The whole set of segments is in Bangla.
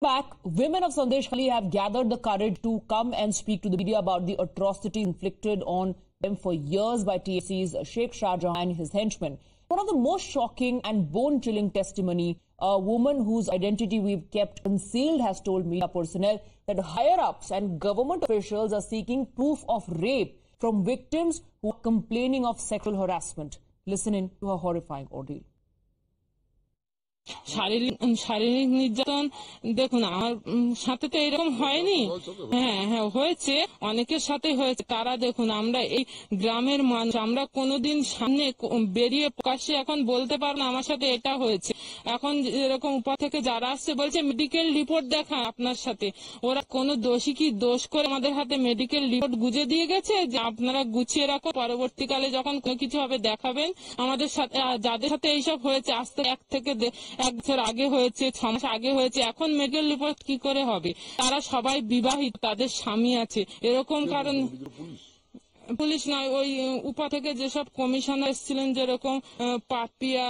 Back, women of Sandesh Khali have gathered the courage to come and speak to the media about the atrocity inflicted on them for years by TSC's Sheikh Shah Jahan and his henchmen. One of the most shocking and bone-chilling testimony, a woman whose identity we've kept concealed has told media personnel that higher-ups and government officials are seeking proof of rape from victims who are complaining of sexual harassment. Listen in to her horrifying ordeal. শারীরিক নির্যাতন দেখুন আমার সাথে তো এরকম হয়নি। হ্যাঁ হয়েছে, অনেকের সাথে হয়েছে। তারা দেখুন, আমরা এই গ্রামের মানুষ, আমরা কোনোদিন সামনে বেরিয়ে প্রকাশ্যে এখন বলতে পারবো না আমার সাথে এটা হয়েছে। এখন এরকম উপর থেকে যারা আসছে বলছে মেডিকেল রিপোর্ট দেখা আপনার সাথে, ওরা কোনো দোষী কি দোষ করে আমাদের হাতে মেডিকেল রিপোর্ট গুজে দিয়ে গেছে যে আপনারা গুছিয়ে রাখো, পরবর্তীকালে যখন কোনো কিছু হবে দেখাবেন। আমাদের সাথে যাদের সাথে এইসব হয়েছে আজ থেকে এক বছর আগে হয়েছে, 6 মাস আগে হয়েছে, এখন মেডিকেল রিপোর্ট কি করে হবে? তারা সবাই বিবাহিত, তাদের স্বামী আছে, এরকম কারণ পুলিশ নয়, ওই উপর থেকে যেসব কমিশনার এসেছিলেন, যেরকম পাপিয়া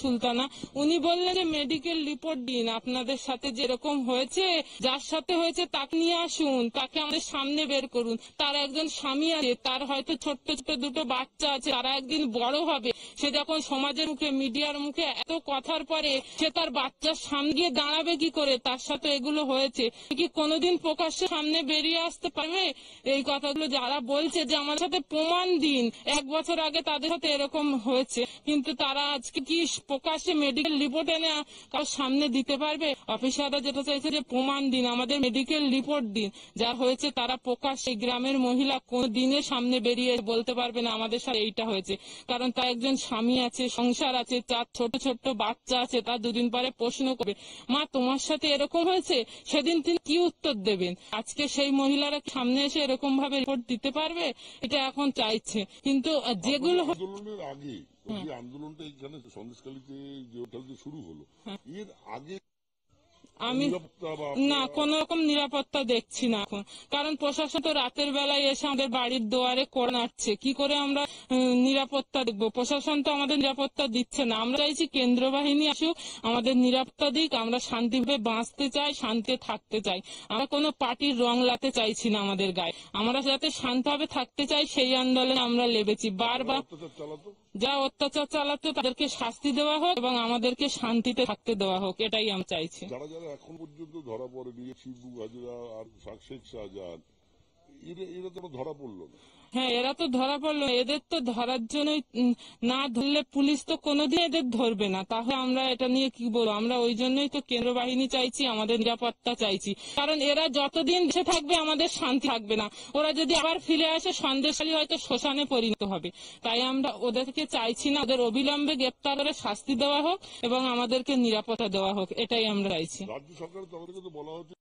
সুলতানা, উনি বললেন যে মেডিকেল রিপোর্ট দিন, আপনাদের সাথে যেরকম হয়েছে, যার সাথে হয়েছে তাকে নিয়ে আসুন, তাকে আমাদের সামনে বের করুন। তার একজন স্বামী আছে, তার হয়তো ছোট্ট ছোট্ট 2টো বাচ্চা আছে, তারা একদিন বড় হবে। সে যখন সমাজের মুখে, মিডিয়ার মুখে এত কথার পরে সে তার বাচ্চার সামনে গিয়ে দাঁড়াবে কি করে? তার সাথে এগুলো হয়েছে, কি কোনোদিন প্রকাশ্যে সামনে বেরিয়ে আসতে পারবে? এই কথাগুলো যারা বলছে যে আমার সাথে প্রমাণ দিন, 1 বছর আগে তাদের সাথে এরকম হয়েছে, কিন্তু তারা আজকে কি প্রকাশ্যে মেডিকেল রিপোর্ট এনে কারোর সামনে দিতে পারবে? অফিসাররা যেটা চাইছে যে প্রমাণ দিন, আমাদের মেডিকেল রিপোর্ট দিন। যা হয়েছে তারা প্রকাশ্যে, গ্রামের মহিলা কোনো দিনে সামনে বেরিয়ে বলতে পারবে না আমাদের সাথে এইটা হয়েছে, কারণ তার একজন স্বামী আছে, সংসার আছে, 4 ছোট ছোট বাচ্চা আছে। তার 2 দিন পরে প্রশ্ন করবে, মা তোমার সাথে এরকম হয়েছে, সেদিন তিনি কি উত্তর দেবেন? আজকে সেই মহিলারা সামনে এসে এরকম ভাবে রিপোর্ট দিতে পারবে? এটা এখন চাইছে। কিন্তু যেগুলো আন্দোলনের আগে, আন্দোলনটা এখানে সন্দেশখালীতে যে শুরু হলো, এর আগে আমি না কোন রকম নিরাপত্তা দেখছি না এখন, কারণ প্রশাসন তো রাতের বেলায় এসে আমাদের বাড়ির দুয়ারে করে নাড়ছে। কি করে আমরা নিরাপত্তা দেখবো? প্রশাসন তো আমাদের নিরাপত্তা দিচ্ছে না। আমরা চাইছি কেন্দ্র বাহিনী আসুক, আমাদের নিরাপত্তা দিক। আমরা শান্তিভাবে বাঁচতে চাই, শান্তিতে থাকতে চাই। আমরা কোনো পার্টির রং লাতে চাইছি না আমাদের গায়ে। আমরা যাতে শান্তভাবে থাকতে চাই, সেই আন্দোলনে আমরা লেগেছি। বারবার যা অত্যাচার চালাতো তাদেরকে শাস্তি দেওয়া হোক এবং আমাদেরকে শান্তিতে থাকতে দেওয়া হোক, এটাই আমি চাইছি। এখন পর্যন্ত ধরা পড়েনি, শিবু হাজরা আর শেখ শাহজাহান, এরা তো ধরা পড়লো না। হ্যাঁ, এরা তো ধরা পড়লো। এদের তো ধরার জন্যই, না ধরলে পুলিশ তো কোনোদিন এদের ধরবে না। তাহলে আমরা এটা নিয়ে কি বলবো? আমরা ওই জন্যই তো কেন্দ্র বাহিনী চাইছি, আমাদের নিরাপত্তা চাইছি। কারণ এরা যতদিন দেশে থাকবে আমাদের শান্তি থাকবে না। ওরা যদি আবার ফিরে আসে, সন্দেশখালী হয়তো শ্মশানে পরিণত হবে। তাই আমরা ওদেরকে চাইছি না, ওদের অবিলম্বে গ্রেপ্তার করে শাস্তি দেওয়া হোক এবং আমাদেরকে নিরাপত্তা দেওয়া হোক, এটাই আমরা চাইছি। রাজ্য সরকারের তরফ থেকে তো বলা হচ্ছে।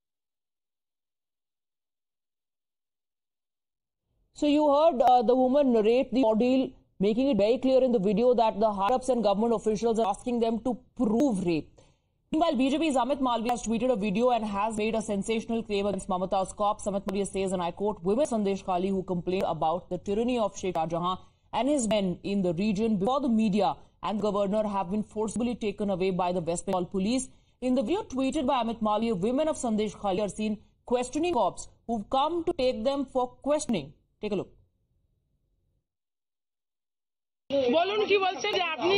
So you heard the woman narrate the ordeal, making it very clear in the video that the higher-ups and government officials are asking them to prove rape. Meanwhile, BJP's Amit Malviya has tweeted a video and has made a sensational claim against Mamata's cops. Amit Malviya says, and I quote, women Sandesh Khali who complain about the tyranny of Sheikh Shah Jahan and his men in the region before the media and the governor have been forcibly taken away by the West Bengal police. In the video tweeted by Amit Malviya, women of Sandesh Khali are seen questioning cops who've come to take them for questioning. Take a look. বলুন কি বলছেন যে আপনি?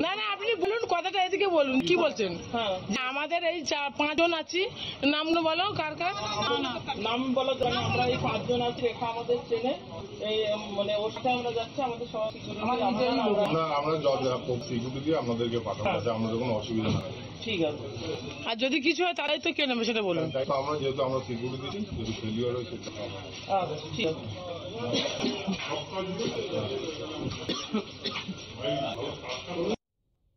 না আপনি বলুন, কথাটা এদিকে বলুন, কি বলছেন? আমাদের এই 5 জন আছি, নাম বলো কার কার নাম বলো। আমরা এই 5 জন আছি, রেখা আমাদের চেনে, এই মানে ওর সাথে আমরা যাচ্ছি, আমাদের সবাই সিকিউরিটি আপনাদেরকে পাঠানো আছে, আমাদের কোনো অসুবিধা নেই। ঠিক আছে, আর যদি কিছু হয় তারাই তো কে নেবে সেটা বলুন। আমরা যেহেতু আমরা সিকিউরিটি, যদি ফেলিওর হয় সেটা ঠিক আছে।